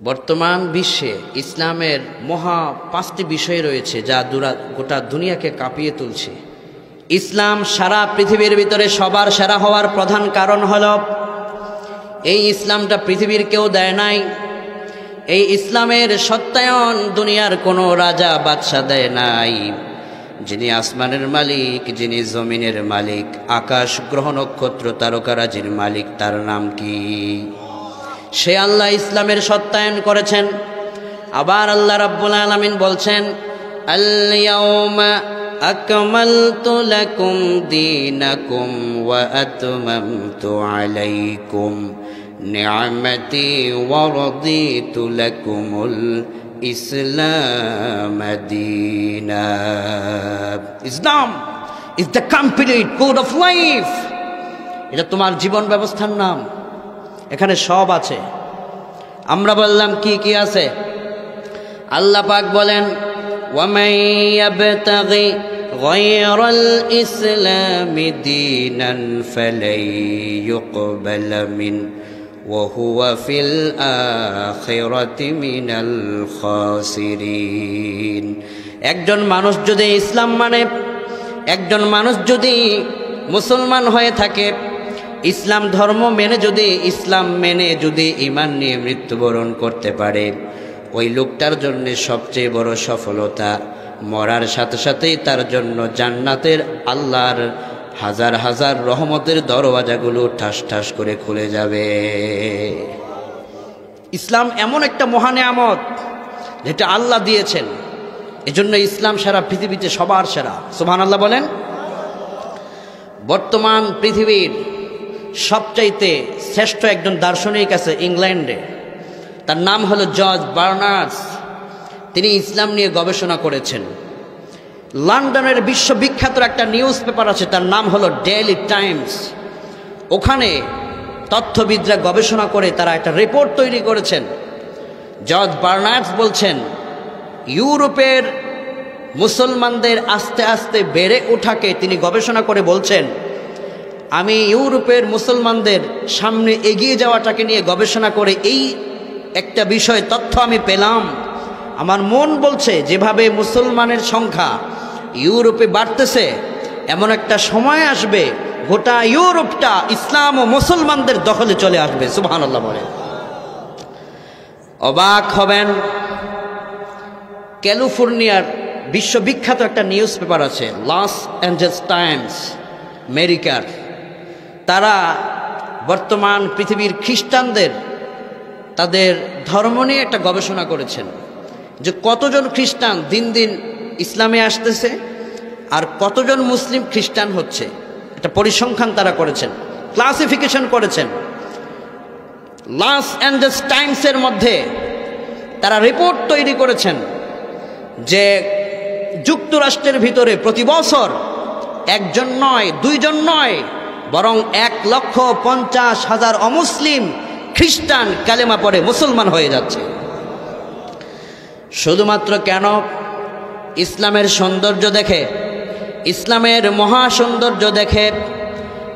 বর্তমান বিশ্বে ইসলামের মহা 5টি বিষয় রয়েছে যা গোটা দুনিয়াকে কাঁপিয়ে তুলছে। ইসলাম সারা পৃথিবীর ভিতরে সবার সেরা হওয়ার প্রধান কারণ হল এই ইসলামটা পৃথিবীর কেউ দেয় নাই। এই ইসলামের সত্যায়ন দুনিয়ার কোনো রাজা বাদশা দেয় নাই। যিনি আসমানের মালিক, যিনি জমিনের মালিক, আকাশ গ্রহ নক্ষত্র তারকারাজির মালিক, তার নাম কি? সে আল্লাহ ইসলামের সত্যায়ন করেছেন। আবার আল্লাহ রাব্বুল আলামিন বলছেন, আল-ইয়াউমা আকমালতু লাকুম দীনাকুম ওয়া আতমামতু আলাইকুম নি'মাতি ওয়া রাদিতু লাকুমুল ইসলাম দীনা। Islam is the complete code of life. এটা তোমার জীবন ব্যবস্থার নাম। এখানে সব আছে। আমরা বললাম কি কি আছে? আল্লাহ পাক বলেন, ওয়ামান ইয়াবতাগি গায়রাল ইসলামি দীনান ফালাই ইউকবালা মিন ওয়া হুয়া ফিল আখিরাতি মিনাল খাসিরিন। একজন মানুষ যদি ইসলাম মানে, একজন মানুষ যদি মুসলমান হয়ে থাকে, ইসলাম ধর্ম মেনে যদি, ইসলাম মেনে যদি ঈমান নিয়ে মৃত্যুবরণ করতে পারে, ওই লোকটার জন্য সবচেয়ে বড় সফলতা, মরার সাথে সাথেই তার জন্য জান্নাতের আল্লাহর হাজার হাজার রহমতের দরওয়াজাগুলো ঠাস ঠাস করে খুলে যাবে। ইসলাম এমন একটা মহা নেয়ামত যেটা আল্লাহ দিয়েছেন। এজন্য ইসলাম সারা পৃথিবীতে সবার সেরা। সুবহানাল্লাহ বলেন। বর্তমান পৃথিবীর সবচাইতে শ্রেষ্ঠ একজন দার্শনিক আছে ইংল্যান্ডে, তার নাম হলো জর্জ বার্নার্স। তিনি ইসলাম নিয়ে গবেষণা করেছেন। লন্ডনের বিশ্ববিখ্যাত একটা নিউজ পেপার আছে, তার নাম হলো ডেইলি টাইমস। ওখানে তথ্যবিদরা গবেষণা করে তারা একটা রিপোর্ট তৈরি করেছেন। জর্জ বার্নার্স বলছেন, ইউরোপের মুসলমানদের আস্তে আস্তে বেড়ে ওঠাকে তিনি গবেষণা করে বলছেন, আমি ইউরোপের মুসলমানদের সামনে এগিয়ে যাওয়াটাকে নিয়ে গবেষণা করে এই একটা বিষয় তথ্য আমি পেলাম। আমার মন বলছে যেভাবে মুসলমানের সংখ্যা ইউরোপে বাড়তেছে, এমন একটা সময় আসবে গোটা ইউরোপটা ইসলাম ও মুসলমানদের দখলে চলে আসবে। সুবহানাল্লাহ বলে। অবাক হবেন, ক্যালিফোর্নিয়ার বিশ্ববিখ্যাত একটা নিউজ পেপার আছে, লস অ্যাঞ্জেলস টাইমস, আমেরিকার। তারা বর্তমান পৃথিবীর খ্রিস্টানদের তাদের ধর্ম নিয়ে একটা গবেষণা করেছেন যে কতজন খ্রিস্টান দিন দিন ইসলামে আসতেছে আর কতজন মুসলিম খ্রিস্টান হচ্ছে। একটা পরিসংখ্যান তারা করেছেন, ক্লাসিফিকেশন করেছেন। লস অ্যাঞ্জেলস টাইমসের মধ্যে তারা রিপোর্ট তৈরি করেছেন যে যুক্তরাষ্ট্রের ভিতরে প্রতি বছর একজন নয়, দুইজন নয়, বরং 1,50,000 অমুসলিম খ্রিস্টান কালেমা পড়ে মুসলমান হয়ে যাচ্ছে। শুধুমাত্র কেন? ইসলামের সৌন্দর্য দেখে, ইসলামের মহা সৌন্দর্য দেখে।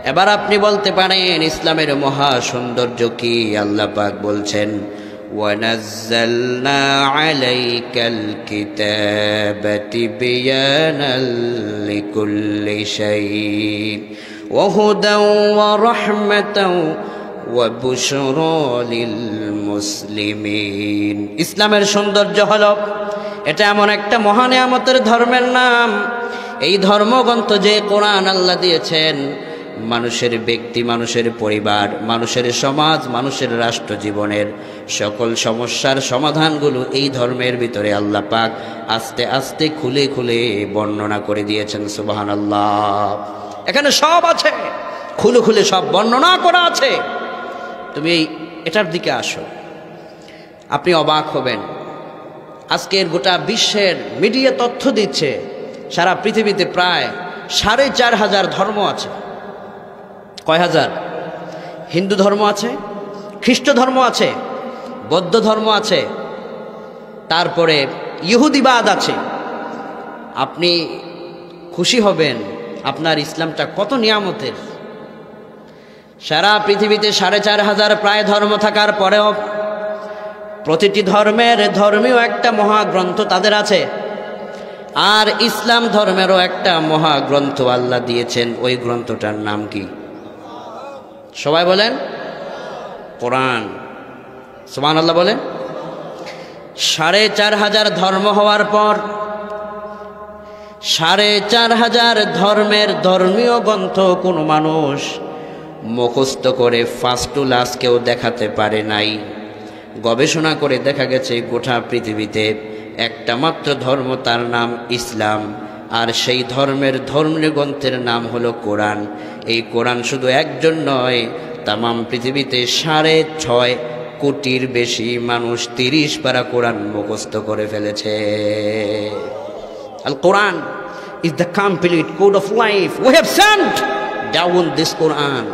এবার আপনি বলতে পারেন ইসলামের মহা সৌন্দর্য কি? আল্লাহ পাক বলছেন, وَنَزَّلْنَا عَلَيْكَ الْكِتَابَ تِبْيَانًا لِكُلِّ شَيْءٍ وَهُدًى وَرَحْمَةً وَبُشْرَى لِلْمُسْلِمِينَ। ইসলামের সৌন্দর্য হলো, এটা এমন একটা মহা নিয়ামতের ধর্মের নাম। এই ধর্মগ্রন্থ যে কোরআন আল্লাহ দিয়েছেন, মানুষের ব্যক্তি, মানুষের পরিবার, মানুষের সমাজ, মানুষের রাষ্ট্র জীবনের সকল সমস্যার সমাধানগুলো এই ধর্মের ভিতরে আল্লাহ পাক আস্তে আস্তে খুলে খুলে বর্ণনা করে দিয়েছেন। সুবহানাল্লাহ। এখানে সব আছে, খুলে খুলে সব বর্ণনা করা আছে। তুমি এটার দিকে আসো, আপনি অবাক হবেন। আজকের গোটা বিশ্বের মিডিয়া তথ্য দিচ্ছে সারা পৃথিবীতে প্রায় 4,500 ধর্ম আছে। কয় হাজার? হিন্দু ধর্ম আছে, খ্রিস্ট ধর্ম আছে, বৌদ্ধ ধর্ম আছে, তারপরে ইহুদিবাদ আছে। আপনি খুশি হবেন আপনার ইসলামটা কত নিয়ামতের। সারা পৃথিবীতে 4,500 প্রায় ধর্ম থাকার পরেও প্রতিটি ধর্মের ধর্মীয় একটা মহাগ্রন্থ তাদের আছে, আর ইসলাম ধর্মেরও একটা মহাগ্রন্থ আল্লাহ দিয়েছেন। ওই গ্রন্থটার নাম কি? সবাই বলেন কোরআন। সুবহানাল্লাহ বলেন। ৪,৫০০ ধর্ম হওয়ার পর ৪,৫০০ ধর্মের ধর্মীয় গ্রন্থ কোনো মানুষ মুখস্থ করে ফার্স্ট টু লাস্ট কেউ দেখাতে পারে নাই। গবেষণা করে দেখা গেছে গোটা পৃথিবীতে একটা মাত্র ধর্ম, তার নাম ইসলাম, আর সেই ধর্মের ধর্মীয় গ্রন্থের নাম হলো কোরআন। এই কোরআন শুধু একজন নয়, তামাম পৃথিবীতে ৬.৫ কোটির বেশি মানুষ ৩০ পারা কোরআন মুখস্থ করে ফেলেছে। আল কোরআন is the complete code of life. We have sent down this Quran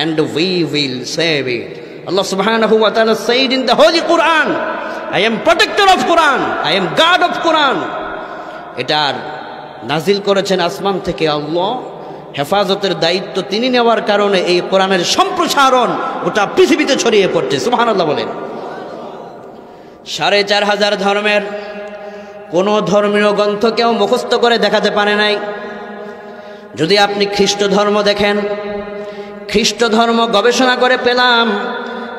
and we will save it. Allah subhanahu wa ta'ala said in the Holy Quran, I am protector of Quran, I am God of Quran. এটার নাজিল করেছেন আসমান থেকে আল্লাহ। হেফাজতের দায়িত্ব তিনি নেওয়ার কারণে এই কোরআনের সম্প্রসারণ গোটা পৃথিবীতে ছড়িয়ে পড়ছে। সুবহানাল্লাহ বলেন। ৪,৫০০ ধর্মের কোন ধর্মীয় গ্রন্থ কেউ মুখস্থ করে দেখাতে পারে নাই। যদি আপনি খ্রিস্ট ধর্ম দেখেন, খ্রিস্ট ধর্ম গবেষণা করে পেলাম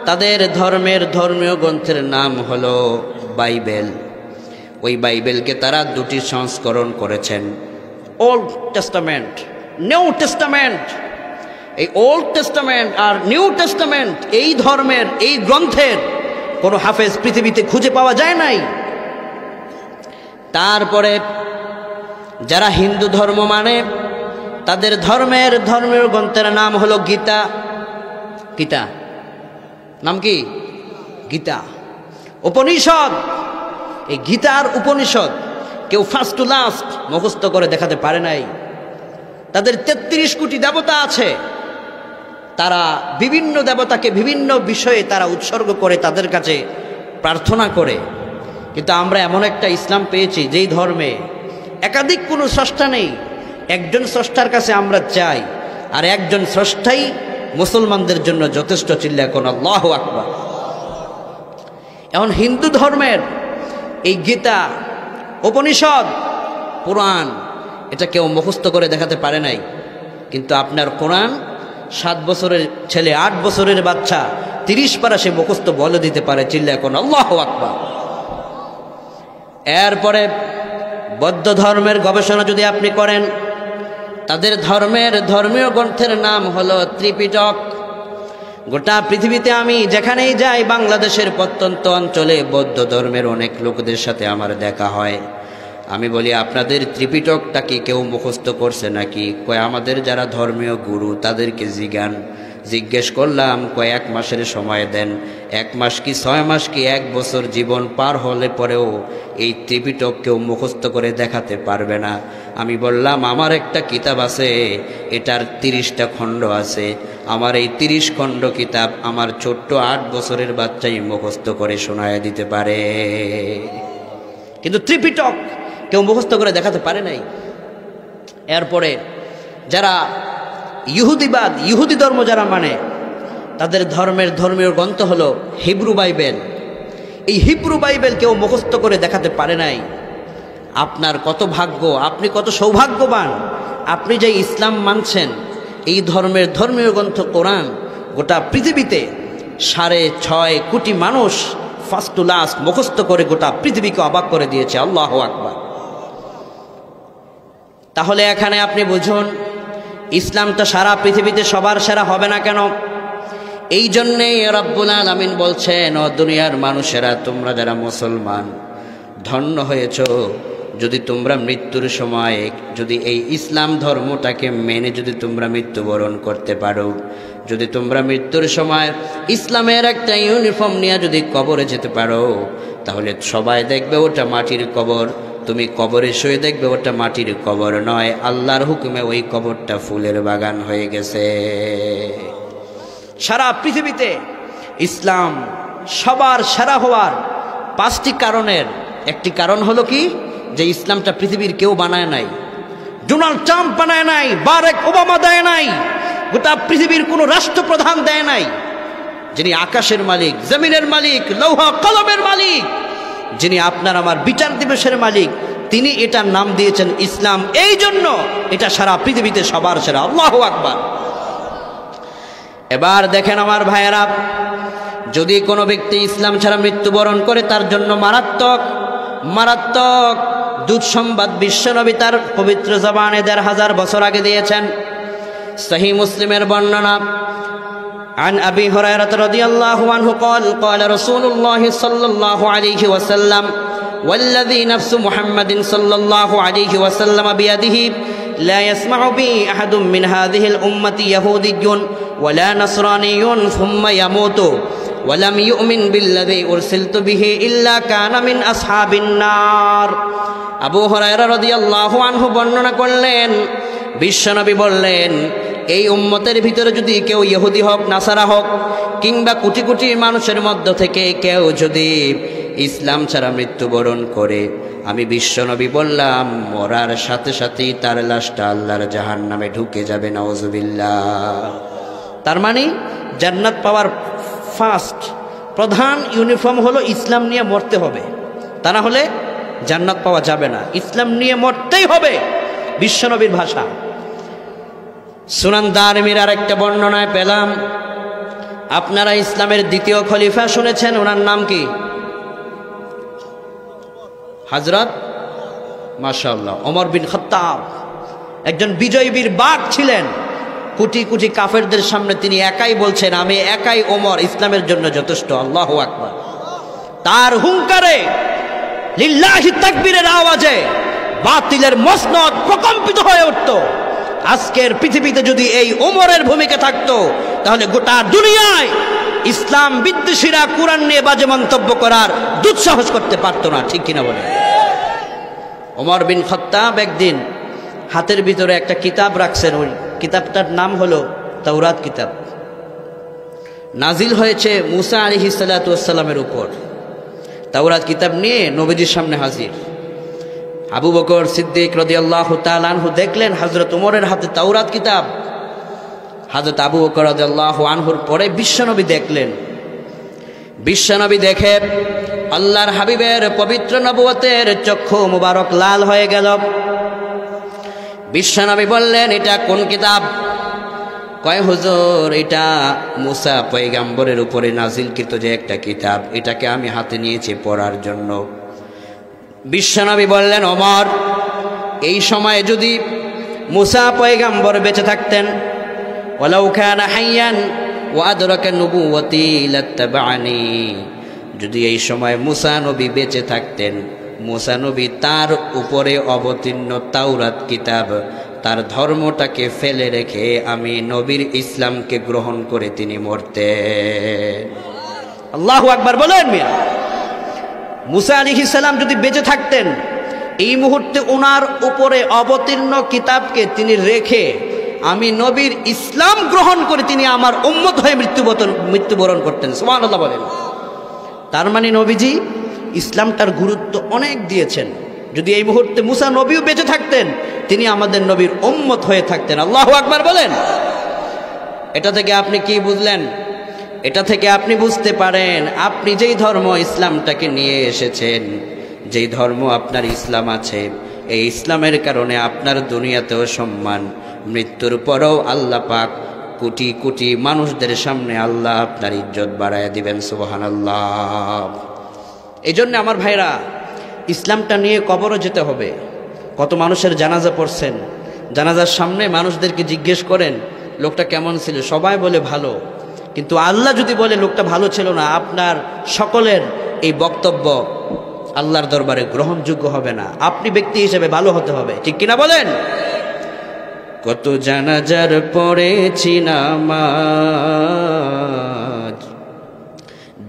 তাদের ধর্মের ধর্মীয় গ্রন্থের নাম হলো বাইবেল। ওই বাইবেলকে তারা 2টি সংস্করণ করেছেন, ওল্ড টেস্টামেন্ট, নিউ টেস্টামেন্ট। এই ওল্ড টেস্টামেন্ট আর নিউ টেস্টামেন্ট এই ধর্মের এই গ্রন্থের কোনো হাফেজ পৃথিবীতে খুঁজে পাওয়া যায় নাই। তারপরে যারা হিন্দু ধর্ম মানে তাদের ধর্মের ধর্মীয় গ্রন্থের নাম হলো গীতা। গীতা নাম কি? গীতা। উপনিষদ, এই গীতার উপনিষদ কেউ ফার্স্ট টু লাস্ট মুখস্থ করে দেখাতে পারে নাই। তাদের ৩৩ কোটি দেবতা আছে, তারা বিভিন্ন দেবতাকে বিভিন্ন বিষয়ে তারা উৎসর্গ করে, তাদের কাছে প্রার্থনা করে। কিন্তু আমরা এমন একটা ইসলাম পেয়েছি যেই ধর্মে একাধিক কোনো স্রষ্টা নেই, একজন স্রষ্টার কাছে আমরা চাই, আর একজন স্রষ্টাই মুসলমানদের জন্য যথেষ্ট। চিল্লা কোন আল্লাহু আকবার। এখন হিন্দু ধর্মের এই গীতা, উপনিষদ, পুরাণ এটা কেউ মুখস্থ করে দেখাতে পারে নাই। কিন্তু আপনার কোরআন 7 বছরের ছেলে, 8 বছরের বাচ্চা 30 পারা সে মুখস্থ বলে দিতে পারে। চিল্লা কোন আল্লাহু আকবার। এরপরে বৌদ্ধ ধর্মের গবেষণা যদি আপনি করেন, তাদের ধর্মের ধর্মীয় গ্রন্থের নাম হলো ত্রিপিটক। গোটা পৃথিবীতে আমি যেখানেই যাই, বাংলাদেশের প্রত্যন্ত অঞ্চলে বৌদ্ধ ধর্মের অনেক লোকদের সাথে আমার দেখা হয়। আমি বলি, আপনাদের ত্রিপিটকটা কি কেউ মুখস্থ করছে নাকি? কয় আমাদের যারা ধর্মীয় গুরু তাদেরকে জিজ্ঞেস করলাম, কয় 1 মাসের সময় দেন। 1 মাস কি 6 মাস কি 1 বছর জীবন পার হলে পরেও এই ত্রিপিটক কেউ মুখস্থ করে দেখাতে পারবে না। আমি বললাম, আমার একটা কিতাব আছে, এটার 30টা খণ্ড আছে। আমার এই 30 খণ্ড কিতাব আমার ছোট্ট 8 বছরের বাচ্চাই মুখস্থ করে শোনায় দিতে পারে। কিন্তু ত্রিপিটক কেউ মুখস্থ করে দেখাতে পারে নাই। এরপরে যারা ইহুদিবাদ, ইহুদি ধর্ম যারা মানে, তাদের ধর্মের ধর্মীয় গ্রন্থ হলো হিব্রু বাইবেল। এই হিব্রু বাইবেল কেউ মুখস্থ করে দেখাতে পারে নাই। আপনার কত ভাগ্য, আপনি কত সৌভাগ্যবান, আপনি যে ইসলাম মানছেন। এই ধর্মের ধর্মীয় গ্রন্থ কোরআন গোটা পৃথিবীতে 6.5 কোটি মানুষ ফার্স্ট টু লাস্ট মুখস্থ করে গোটা পৃথিবীকে অবাক করে দিয়েছে। আল্লাহু আকবার। তাহলে এখানে আপনি বুঝুন, ইসলাম তো সারা পৃথিবীতে সবার সেরা হবে না কেন? এই জন্যেই রব্বুল আলামিন বলছেন, ও দুনিয়ার মানুষেরা, তোমরা যারা মুসলমান ধন্য হয়েছ যদি তোমরা মৃত্যুর সময় যদি এই ইসলাম ধর্মটাকে মেনে যদি তোমরা মৃত্যুবরণ করতে পারো, যদি তোমরা মৃত্যুর সময় ইসলামের একটা ইউনিফর্ম নিয়ে যদি কবরে যেতে পারো, তাহলে সবাই দেখবে ওটা মাটির কবর। তুমি কবরে শুয়ে দেখবে ওটা মাটির কবর নয়, আল্লাহর হুকুমে ওই কবরটা ফুলের বাগান হয়ে গেছে। সারা পৃথিবীতে ইসলাম সবার সেরা হওয়ার 5টি কারণের একটি কারণ হলো কি, যে ইসলামটা পৃথিবীর কেউ বানায় নাই। ডোনাল্ড ট্রাম্প বানায় নাই, বারাক ওবামা দেয় নাই, গোটা পৃথিবীর কোনো রাষ্ট্রপ্রধান দেয় নাই। যিনি আকাশের মালিক, জমিনের মালিক, লৌহ কলমের মালিক, যিনি আপনার আমার বিচার দিবসের মালিক, তিনি এটার নাম দিয়েছেন ইসলাম। এই জন্য এটা সারা পৃথিবীতে সবার সেরা। আল্লাহু আকবার। এবার দেখেন আমার ভাইয়েরা, যদি কোনো ব্যক্তি ইসলাম ছাড়া মৃত্যুবরণ করে তার জন্য মারাত্মক মারাত্মক দুঃসংবাদ বিশ্বনবী তার পবিত্র জবানে ১৫০০ বছর আগে দিয়েছেন। সহিহ মুসলিমের বর্ণনা, عن أبي هريرة رضي الله عنه قال قال رسول الله صلى الله عليه وسلم والذي نفس محمد صلى الله عليه وسلم بيده لا يسمع بي أحد من هذه الأمة يهودي ولا نصراني ثم يموت ولم يؤمن بالذي أرسلت به إلا كان من أصحاب النار। আবু হুরায়রা রাদিয়াল্লাহু আনহু বর্ণনা করলেন, বিশ্বনবী বললেন, এই উম্মতের ভিতরে যদি কেউ ইহুদি হোক, নাসারা হোক, কিংবা কোটি কোটি মানুষের মধ্য থেকে কেউ যদি ইসলাম ছাড়া মৃত্যুবরণ করে, আমি বিশ্বনবী বললাম মরার সাথে সাথেই তার লাশটা আল্লাহর জাহান্নামে ঢুকে যাবে। নাউজুবিল্লাহ। তার মানে জান্নাত পাওয়ার ফার্স্ট প্রধান ইউনিফর্ম হলো ইসলাম নিয়ে মরতে হবে, তা না হলে জান্নাত পাওয়া যাবে না। ইসলাম নিয়ে মরতেই হবে, বিশ্বনবীর ভাষা। সুনান দারমির আরেকটা বর্ণনায় পেলাম, আপনারা ইসলামের দ্বিতীয় খলিফা শুনেছেন, ওনার নাম কি? হযরত মাশাআল্লাহ ওমর বিন খাত্তাব। একজন বিজয়ী বীর বাঘ ছিলেন। কোটি কোটি কাফেরদের সামনে তিনি একাই বলছেন, আমি একাই ওমর, ইসলামের জন্য যথেষ্ট। আল্লাহু আকবার। তার হুঙ্কারে, লিল্লাহি তাকবীরের আওয়াজে বাতিলের মসনদ প্রকম্পিত হয়ে উঠত। আজকের পৃথিবীতে যদি এই ওমরের ভূমিকা থাকতো, তাহলে গোটা দুনিয়ায় ইসলাম বিদ্বেষীরা কোরআন নিয়ে বাজে মন্তব্য করার দুঃসাহস করতে পারতো না। ঠিক কিনা বলে? ওমর বিন খাত্তাব একদিন হাতের ভিতরে একটা কিতাব রাখছেন। ওই কিতাবটার নাম হলো তাওরাত কিতাব। নাজিল হয়েছে মুসা আলাইহিস সালাতু ওয়াস সালামের উপর। তাওরাত কিতাব নিয়ে নবীজির সামনে হাজির। আবু বকর সিদ্দিক রাদিয়াল্লাহু তাআলা আনহু দেখলেন হযরত ওমরের হাতে তাওরাত কিতাব। হযরত আবু বকর রাদিয়াল্লাহু আনহুর পরে বিশ্বনবী দেখলেন। বিশ্বনবী দেখে আল্লাহর হাবিবের পবিত্র নবুয়তের চক্ষু মুবারক লাল হয়ে গেল। বিশ্বনবী বললেন, এটা কোন কিতাব? কয় হুজুর, এটা মুসা পয়গম্বরের উপরে নাজিলকৃত যে একটা কিতাব, এটাকে আমি হাতে নিয়েছি পড়ার জন্য। বিশ্বনবী বললেন, ওমর, এই সময়ে যদি মুসা পয়গম্বর বেঁচে থাকতেন, ওয়ালাউ কানা হাইয়ান ওয়া আদরাকা নবুওয়াতি লাত্তাবানি, যদি এই সময় মুসা নবী বেঁচে থাকতেন, মুসা নবী তার উপরে অবতীর্ণ তাওরাত কিতাব, তার ধর্মটাকে ফেলে রেখে আমি নবীর ইসলামকে গ্রহণ করে তিনি মরতেন। আল্লাহু আকবার বলেন মিয়া। মুসা আলাইহিস সালাম যদি বেঁচে থাকতেন, এই মুহূর্তে ওনার উপরে অবতীর্ণ কিতাবকে তিনি রেখে আমি নবীর ইসলাম গ্রহণ করে তিনি আমার উম্মত হয়ে মৃত্যুবরণ করতেন। সুবহানাল্লাহ বলেন। তার মানে নবীজি ইসলামটার গুরুত্ব অনেক দিয়েছেন। যদি এই মুহূর্তে মুসা নবীও বেঁচে থাকতেন, তিনি আমাদের নবীর উম্মত হয়ে থাকতেন। আল্লাহু আকবার বলেন। এটা থেকে আপনি কি বুঝলেন? এটা থেকে আপনি বুঝতে পারেন, আপনি যেই ধর্ম ইসলামটাকে নিয়ে এসেছেন, যেই ধর্ম আপনার ইসলাম আছে, এই ইসলামের কারণে আপনার দুনিয়াতেও সম্মান, মৃত্যুর পরেও আল্লাহ পাক কোটি কোটি মানুষদের সামনে আল্লাহ আপনার ইজ্জত বাড়ায় দিবেন। সুবহানাল্লাহ। এই জন্য আমার ভাইরা, ইসলামটা নিয়ে কবরও যেতে হবে। কত মানুষের জানাজা পড়ছেন, জানাজার সামনে মানুষদেরকে জিজ্ঞেস করেন লোকটা কেমন ছিল, সবাই বলে ভালো। কিন্তু আল্লাহ যদি বলে লোকটা ভালো ছিল না, আপনার সকলের এই বক্তব্য আল্লাহর দরবারে গ্রহণযোগ্য হবে না। আপনি ব্যক্তি হিসেবে ভালো হতে হবে। ঠিক কিনা বলেন? কত জানাজার পড়েছি নামাজ,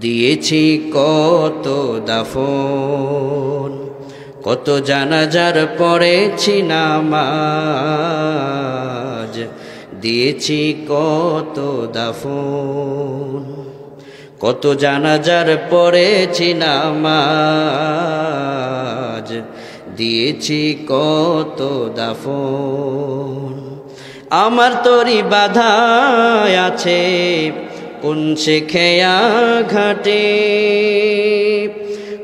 দিয়েছি কত দাফন, কত জানাজার পড়েছি নামাজ, দিয়েছি কত দাফন, কত জানাজার পড়েছি নামাজ, দিয়েছি কত দাফন। আমার তরি বাধায় আছে কোন শেখেয়া ঘাটে,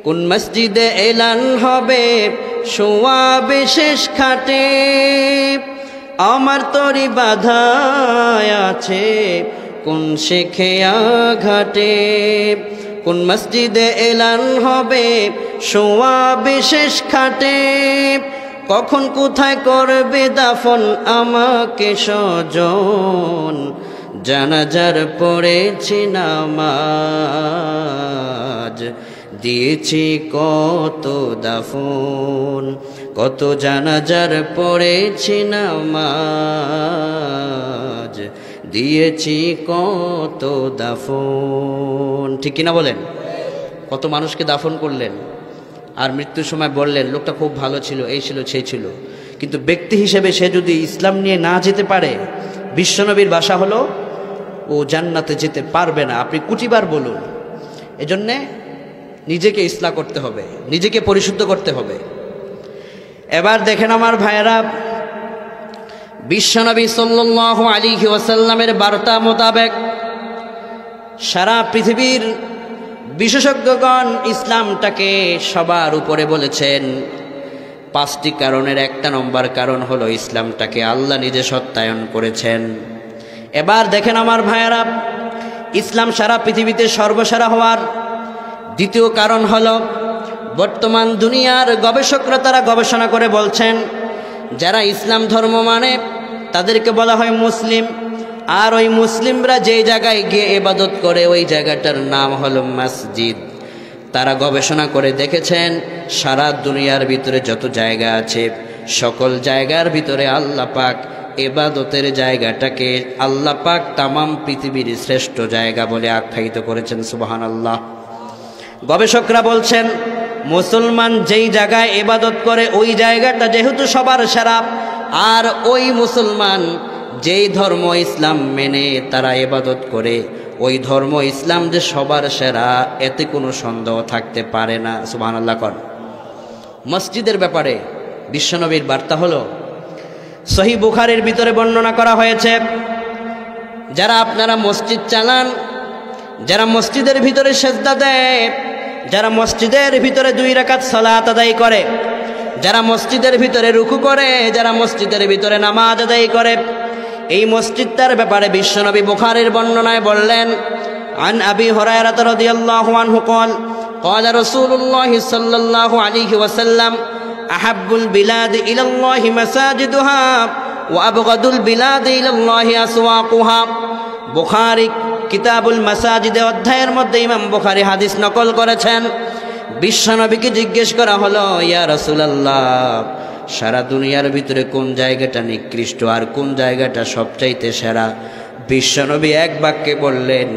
কোন মসজিদে এলান হবে শোয়া বিশেষ খাটে, আমার তরি বাধা আছে কোন শেখেয়া ঘাটে, কোন মসজিদে এলান হবে শোয়া বিশেষ খাটে, কখন কোথায় করবে দাফন আমাকে স্বজন, জানাজার পড়েছি নামাজ, দিয়েছি কত দাফন, কত জানাজার পড়েছি নামাজ, দিয়েছি কত দাফন। ঠিক কিনা বলেন? কত মানুষকে দাফন করলেন, আর মৃত্যুর সময় বললেন লোকটা খুব ভালো ছিল, এই ছিল সেই ছিল, কিন্তু ব্যক্তি হিসেবে সে যদি ইসলাম নিয়ে না যেতে পারে, বিশ্বনবীর ভাষা হলো ও জান্নাতে যেতে পারবে না। আপনি কুটিবার বলুন। এজন্যে নিজেকে ইসলাহ করতে হবে, নিজেকে পরিশুদ্ধ করতে হবে। এবার দেখেন আমার ভাইয়েরা, বিশ্বনবী সাল্লাল্লাহু আলাইহি ওয়াসাল্লামের বার্তা মোতাবেক সারা পৃথিবীর বিশেষজ্ঞগণ ইসলামটাকে সবার উপরে বলেছেন। 5টি কারণের 1 নম্বর কারণ হলো ইসলামটাকে আল্লাহ নিজে সত্যায়ন করেছেন। এবার দেখেন আমার ভাইয়েরা, ইসলাম সারা পৃথিবীতে সর্বসারা হওয়ার 2য় কারণ হলো বর্তমান দুনিয়ার গবেষকরা তারা গবেষণা করে বলছেন যারা ইসলাম ধর্ম মানে তাদেরকে বলা হয় মুসলিম, আর ওই মুসলিমরা যেই জায়গায় গিয়ে ইবাদত করে ওই জায়গাটার নাম হলো মসজিদ। তারা গবেষণা করে দেখেছেন সারা দুনিয়ার ভিতরে যত জায়গা আছে সকল জায়গার ভিতরে আল্লাহ পাক ইবাদতের জায়গাটাকে আল্লাহ পাক তামাম পৃথিবীর শ্রেষ্ঠ জায়গা বলে আখ্যায়িত করেছেন। সুবহানাল্লাহ। গবেষকরা বলছেন মুসলমান যেই জায়গায় ইবাদত করে ওই জায়গাটা যেহেতু সবার সেরা, আর ওই মুসলমান যেই ধর্ম ইসলাম মেনে তারা ইবাদত করে ওই ধর্ম ইসলাম যে সবার সেরা এতে কোনো সন্দেহ থাকতে পারে না। সুবহানাল্লাহ। কর মসজিদের ব্যাপারে বিশ্বনবীর বার্তা হলো সহিহ বুখারীর ভিতরে বর্ণনা করা হয়েছে, যারা আপনারা মসজিদ চালান, যারা মসজিদের ভিতরে সেজদা দেয়, যারা মসজিদের ভিতরে 2 রাকাত সালাত আদায় করে, যারা মসজিদের ভিতরে রুকু করে, যারা মসজিদের ভিতরে নামাজ আদায় করে, এই মসজিদটার ব্যাপারে বিশ্বনবী বুখারীর বর্ণনায় বললেন, আন আবি হুরায়রা রাদিয়াল্লাহু আনহু قال قال رسول الله صلى الله عليه وسلم أحب البلاد إلى الله مساجدها وأبغض البلاد إلى الله أسواقها। বুখারী কিতাবুল মাসাজিদে অধ্যায়ের মধ্যে ইমাম বুখারী হাদিস নকল করেছেন। বিশ্বনবীকে জিজ্ঞেস করা হলো, ইয়া রাসূলুল্লাহ, সারা দুনিয়ার ভিতরে কোন জায়গাটা নিকৃষ্ট আর কোন জায়গাটা সবচাইতে সেরা? বিশ্বনবী এক বাক্যে বললেন,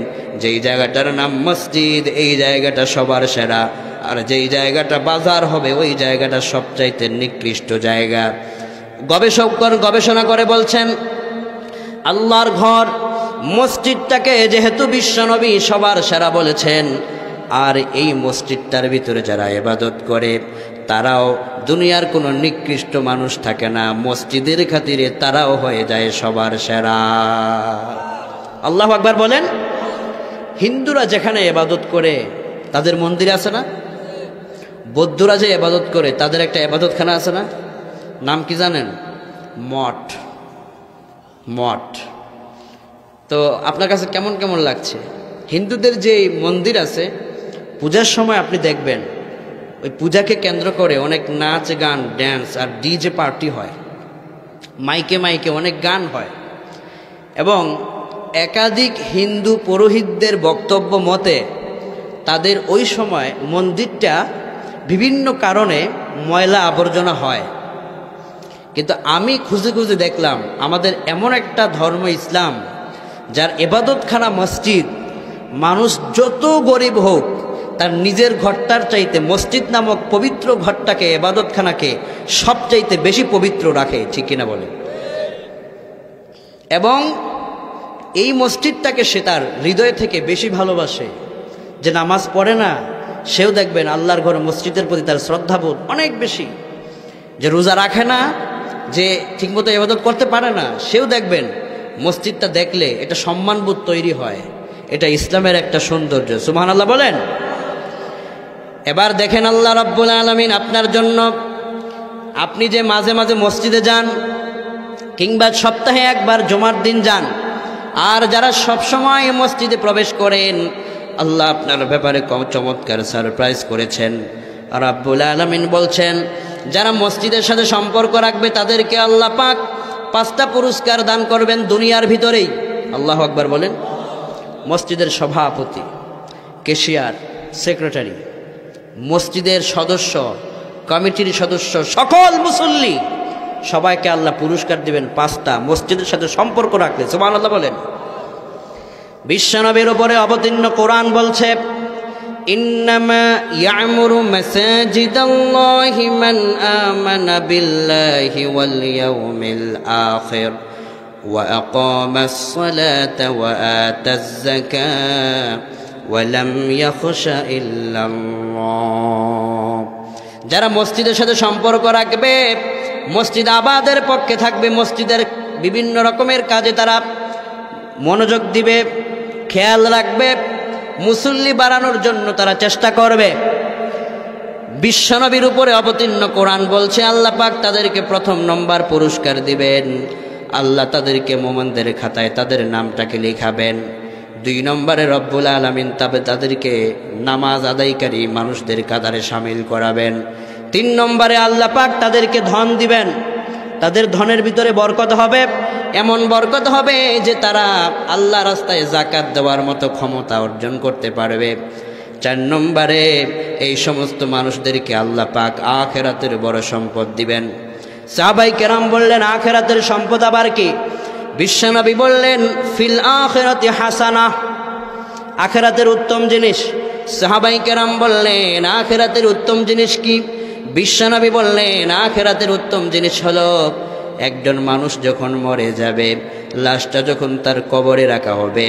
যেই জায়গাটার নাম মসজিদ এই জায়গাটা সবার সেরা, আর যেই জায়গাটা বাজার হবে ওই জায়গাটা সবচাইতে নিকৃষ্ট জায়গা। গবেষকগণ গবেষণা করে বলছেন আল্লাহর ঘর মসজিদটাকে যেহেতু বিশ্বনবী সবার সেরা বলেছেন, আর এই মসজিদটার ভিতরে যারা ইবাদত করে তারাও দুনিয়ার কোনো নিকৃষ্ট মানুষ থাকে না, মসজিদের খাতিরে তারাও হয়ে যায় সবার সেরা। আল্লাহু আকবার বলেন। হিন্দুরা যেখানে ইবাদত করে তাদের মন্দির আছে না? বৌদ্ধরা যে ইবাদত করে তাদের একটা ইবাদতখানা আছে না? নাম কি জানেন? মঠ। মঠ। তো আপনার কাছে কেমন কেমন লাগছে? হিন্দুদের যে মন্দির আছে পূজার সময় আপনি দেখবেন ওই পূজাকে কেন্দ্র করে অনেক নাচ গান ড্যান্স আর ডিজে পার্টি হয়, মাইকে মাইকে অনেক গান হয়, এবং একাধিক হিন্দু পুরোহিতদের বক্তব্য মতে তাদের ওই সময় মন্দিরটা বিভিন্ন কারণে ময়লা আবর্জনা হয়। কিন্তু আমি খুঁজে খুঁজে দেখলাম আমাদের এমন একটা ধর্ম ইসলাম যার ইবাদতখানা মসজিদ, মানুষ যত গরিব হোক তার নিজের ঘরটার চাইতে মসজিদ নামক পবিত্র ঘরটাকে ইবাদতখানাকে সবচাইতে বেশি পবিত্র রাখে। ঠিক কিনা বলে? এবং এই মসজিদটাকে সে তার হৃদয় থেকে বেশি ভালোবাসে। যে নামাজ পড়ে না সেও দেখবেন আল্লাহর ঘর মসজিদের প্রতি তার শ্রদ্ধাবোধ অনেক বেশি। যে রোজা রাখে না, যে ঠিকমতো ইবাদত করতে পারে না, সেও দেখবেন মসজিদটা দেখলে এটা সম্মানবোধ তৈরি হয়, এটা ইসলামের একটা সৌন্দর্য। সুবহানাল্লাহ বলেন। এবার দেখেন আল্লাহ রাব্বুল আলামিন আপনার জন্য, আপনি যে মাঝে মাঝে মসজিদে যান কিংবা সপ্তাহে একবার জুমার দিন যান, আর যারা সব সময় মসজিদে প্রবেশ করেন, আল্লাহ আপনার ব্যাপারে চমৎকার সারপ্রাইজ করেছেন। রাব্বুল আলামিন বলছেন, যারা মসজিদের সাথে সম্পর্ক রাখবে তাদেরকে আল্লাহ পাক 5টা পুরস্কার দান করবেন দুনিয়ার ভিতরেই। আল্লাহু আকবার বলেন। মসজিদের সভাপতি, ক্যাশিয়ার, সেক্রেটারি, মসজিদের সদস্য, কমিটির সদস্য, সকল মুসল্লি সবাইকে আল্লাহ পুরস্কার দিবেন 5টা, মসজিদের সাথে সম্পর্ক রাখলে। সুবহানাল্লাহ বলেন। বিশ্বনবীর উপরে অবতীর্ণ কোরআন বলছে, ইন্নামা ইয়ামুরু মাসাজিদাল্লাহি মান আমানা বিল্লাহি ওয়াল ইয়াউমিল আখির ওয়া আকামাস সালাতা ওয়া আতাজ যাকাতা ওয়া লাম ইয়াখশা ইল্লাল্লাহ। যারা মসজিদের সাথে সম্পর্ক রাখবে, মসজিদ আবাদের পক্ষে থাকবে, মসজিদের বিভিন্ন রকমের কাজে তারা মনোযোগ দিবে, খেয়াল রাখবে, মুসল্লি বাড়ানোর জন্য তারা চেষ্টা করবে। বিশ্বনবীর উপরে অবতীর্ণ কোরআন বলছে, আল্লাহ পাক তাদেরকে 1 নম্বর পুরস্কার দিবেন। আল্লাহ তাদেরকে মুমিনদের খাতায় তাদের নামটাকে লিখাবেন। 2 নম্বরে রব্বুল আলামিন তাদেরকে নামাজ আদায়কারী মানুষদের কাতারে শামিল করাবেন। 3 নম্বরে আল্লাহ পাক তাদেরকে ধন দিবেন। তাদের ধনের ভিতরে বরকত হবে, এমন বরকত হবে যে তারা আল্লাহ রাস্তায় যাকাত দেওয়ার মতো ক্ষমতা অর্জন করতে পারবে। 4 নম্বরে এই সমস্ত মানুষদেরকে আল্লাহ পাক আখিরাতের বড় সম্পদ দিবেন। সাহাবায়ে কেরাম বললেন, আখিরাতের সম্পদ আবার কি? বিশ্বনবী বললেন, ফিল আখিরাতি হাসানাহ, আখিরাতের উত্তম জিনিস। সাহাবায়ে কেরাম বললেন, আখিরাতের উত্তম জিনিস কি? বিশ্বনবী বললেন, আখিরাতের উত্তম জিনিস হলো, একজন মানুষ যখন মরে যাবে, লাশটা যখন তার কবরে রাখা হবে,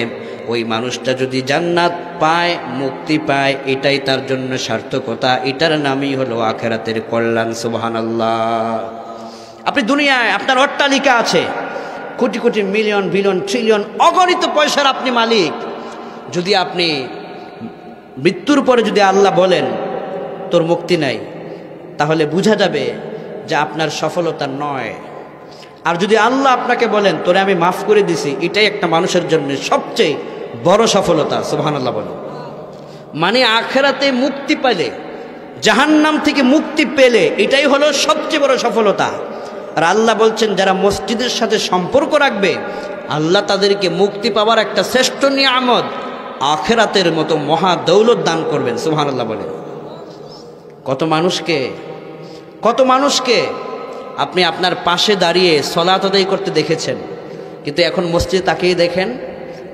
ওই মানুষটা যদি জান্নাত পায়, মুক্তি পায়, এটাই তার জন্য সার্থকতা। এটার নামই হলো আখিরাতের কল্যাণ। সুবহানাল্লাহ। আপনি দুনিয়ায় আপনার অট্টালিকা আছে, crore crore, million, billion, trillion, অগণিত পয়সার আপনি মালিক। যদি আপনি মৃত্যুর পরে যদি আল্লাহ বলেন তোর মুক্তি নাই, তাহলে বোঝা যাবে যে আপনার সফলতা নয়। আর যদি আল্লাহ আপনাকে বলেন তোরে আমি মাফ করে দিছি, এটাই একটা মানুষের জন্য সবচেয়ে বড় সফলতা। সুবহানাল্লাহ বলো। মানে আখিরাতে মুক্তি পেলে, জাহান্নাম থেকে মুক্তি পেলে, এটাই হলো সবচেয়ে বড় সফলতা। আর আল্লাহ বলছেন, যারা মসজিদের সাথে সম্পর্ক রাখবে, আল্লাহ তাদেরকে মুক্তি পাওয়ার একটা শ্রেষ্ঠ নিয়ামত, আখিরাতের মতো মহা দৌলত দান করবেন। সুবহানাল্লাহ বলে। কত মানুষকে আপনি আপনার পাশে দাঁড়িয়ে সালাত আদায় করতে দেখেছেন, কিন্তু এখন মসজিদে তাকিয়ে দেখেন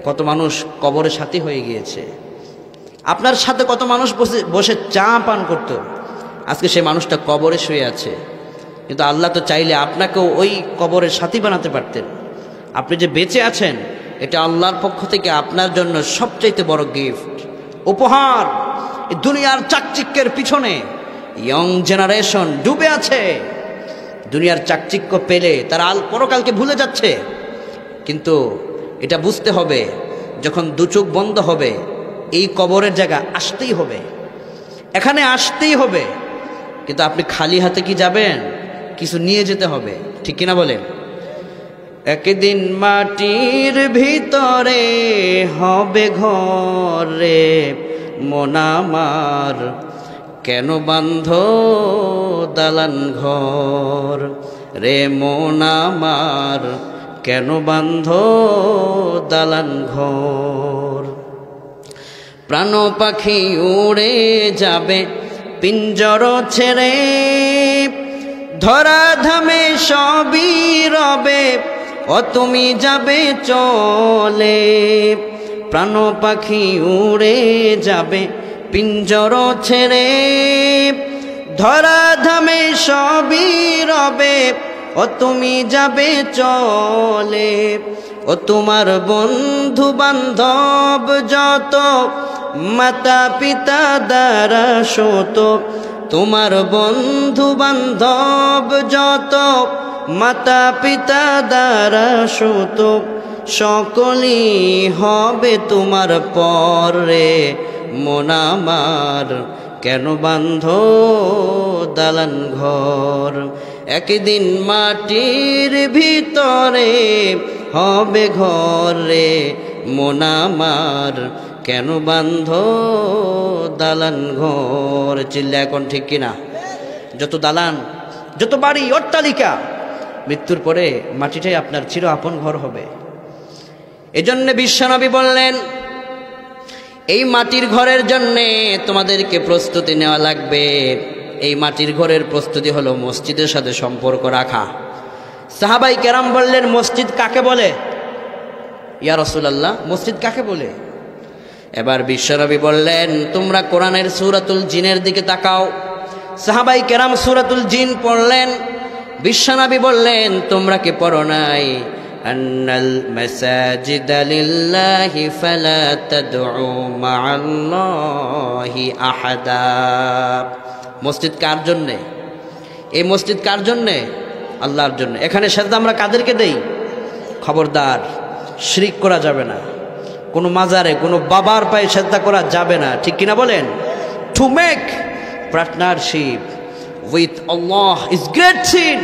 কত মানুষ কবরের সাথী হয়ে গিয়েছে। আপনার সাথে কত মানুষ বসে চা পান করত, আজকে সেই মানুষটা কবরে শুয়ে আছে। কিন্তু আল্লাহ তো চাইলে আপনাকেও ওই কবরের সাথী বানাতে পারতেন। আপনি যে বেঁচে আছেন, এটা আল্লাহর পক্ষ থেকে আপনার জন্য সবচাইতে বড় গিফট, উপহার। এই দুনিয়ার চাকচিক্যের পিছনে ইয়ং জেনারেশন ডুবে আছে। দুনিয়ার চাকচিক্য পেলে তারা পরকালকে ভুলে যাচ্ছে। কিন্তু এটা বুঝতে হবে, যখন 2 চোখ বন্ধ হবে, এই কবরের জায়গা আসতেই হবে, এখানে আসতেই হবে। কিন্তু আপনি খালি হাতে কি যাবেন? কিছু নিয়ে যেতে হবে, ঠিক কিনা বলেন? একদিন মাটির ভিতরে হবে ঘরে, মন আমার কেন বান্ধ দালান ঘর, রে মন আমার কেন বান্ধ দালান ঘর। প্রাণ পাখি উড়ে যাবে পিঞ্জর ছেড়ে, ধরা ধামে সবই রবে, ও তুমি যাবে চলে। প্রাণ পাখি উড়ে যাবে পিঞ্জর ছেড়ে, ধরা ধামে সবই রবে, ও তুমি যাবে চলে। ও তোমার বন্ধু বান্ধব যত, মাতা পিতা দ্বারা শত, তোমার বন্ধু বান্ধব যত, মাতা পিতা দ্বারা শত, সকলই হবে তোমার পরে, মন আমার কেন বান্ধ দালান ঘর। একদিন মাটির ভিতরে হবে ঘর রে, মন আমার কেন বান্ধ দালান ঘর। চিল্লা এখন ঠিক কিনা? যত দালান, যত বাড়ি, অট্টালিকা, মৃত্যুর পরে মাটিটাই আপনার চির আপন ঘর হবে। এজন্য বিশ্বনবী বললেন, এই মাটির ঘরের জন্যে তোমাদেরকে প্রস্তুতি নেওয়া লাগবে। এই মাটির ঘরের প্রস্তুতি হলো মসজিদের সাথে সম্পর্ক রাখা। সাহাবাই কেরাম বললেন, মসজিদ কাকে বলে? ইয়া রাসূলুল্লাহ, মসজিদ কাকে বলে? এবার বিশ্বনবী বললেন, তোমরা কোরআনের সূরাতুল জিনের দিকে তাকাও। সাহাবাই কেরাম সূরাতুল জিন পড়লেন। বিশ্বনবী বললেন, তোমরা কি পড়ো নাই? আন্নাল মাসাজিদা লিল্লাহি ফালা তাদউ মাআল্লাহি আহাদা। মসজিদ কার জন্যে? এই মসজিদ কার জন্যে? আল্লাহর জন্য। এখানে সাজদা আমরা কাদেরকে দেই? খবরদার, শিরক করা যাবে না। কোনো মাজারে, কোনো বাবার পায়ে সাজদা করা যাবে না, ঠিক কিনা বলেন? To make partnership with Allah is great sin.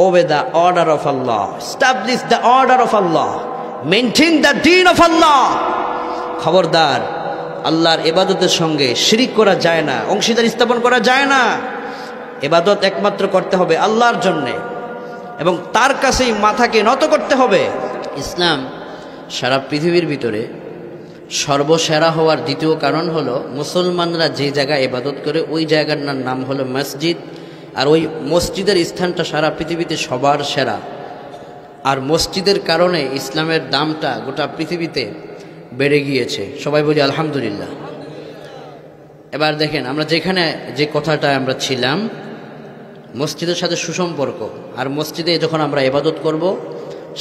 Obey the order of Allah, establish the order of Allah, maintain the deen of Allah. খবরদার, আল্লাহর ইবাদতের সঙ্গে শিরক করা যায় না, অংশীদার স্থাপন করা যায় না। ইবাদত একমাত্র করতে হবে আল্লাহর জন্য এবং তার কাছেই মাথাকে নত করতে হবে। ইসলাম সারা পৃথিবীর ভিতরে সর্বসেরা হওয়ার দ্বিতীয় কারণ হলো, মুসলমানরা যে জায়গায় ইবাদত করে ওই জায়গার নাম হলো মসজিদ, আর ওই মসজিদের স্থানটা সারা পৃথিবীতে সবার সেরা। আর মসজিদের কারণে ইসলামের দামটা গোটা পৃথিবীতে বেড়ে গিয়েছে। সবাই বলি আলহামদুলিল্লাহ। এবার দেখেন, আমরা যেখানে যে কথাটা আমরা ছিলাম, মসজিদের সাথে সুসম্পর্ক। আর মসজিদে যখন আমরা ইবাদত করব,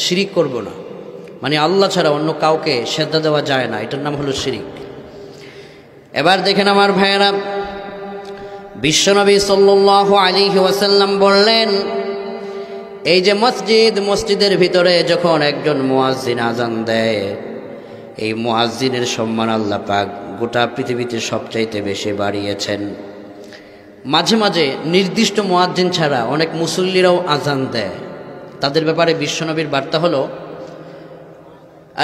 শিরিক করব না, মানে আল্লাহ ছাড়া অন্য কাউকে সেজদা দেওয়া যায় না, এটার নাম হলো শিরিক। এবার দেখেন আমার ভাইয়েরা, বিশ্বনবী সাল্লাল্লাহু আলাইহি ওয়াসাল্লাম বললেন, এই যে মসজিদ, মসজিদের ভিতরে যখন একজন মুয়াজ্জিন আজান দেয়, এই মুয়াজ্জিনের সম্মান আল্লাহ পাক গোটা পৃথিবীতে সবচাইতে বেশি বাড়িয়েছেন। মাঝে মাঝে নির্দিষ্ট মুয়াজ্জিন ছাড়া অনেক মুসল্লিরাও আজান দেয়। তাদের ব্যাপারে বিশ্বনবীর বার্তা হলো,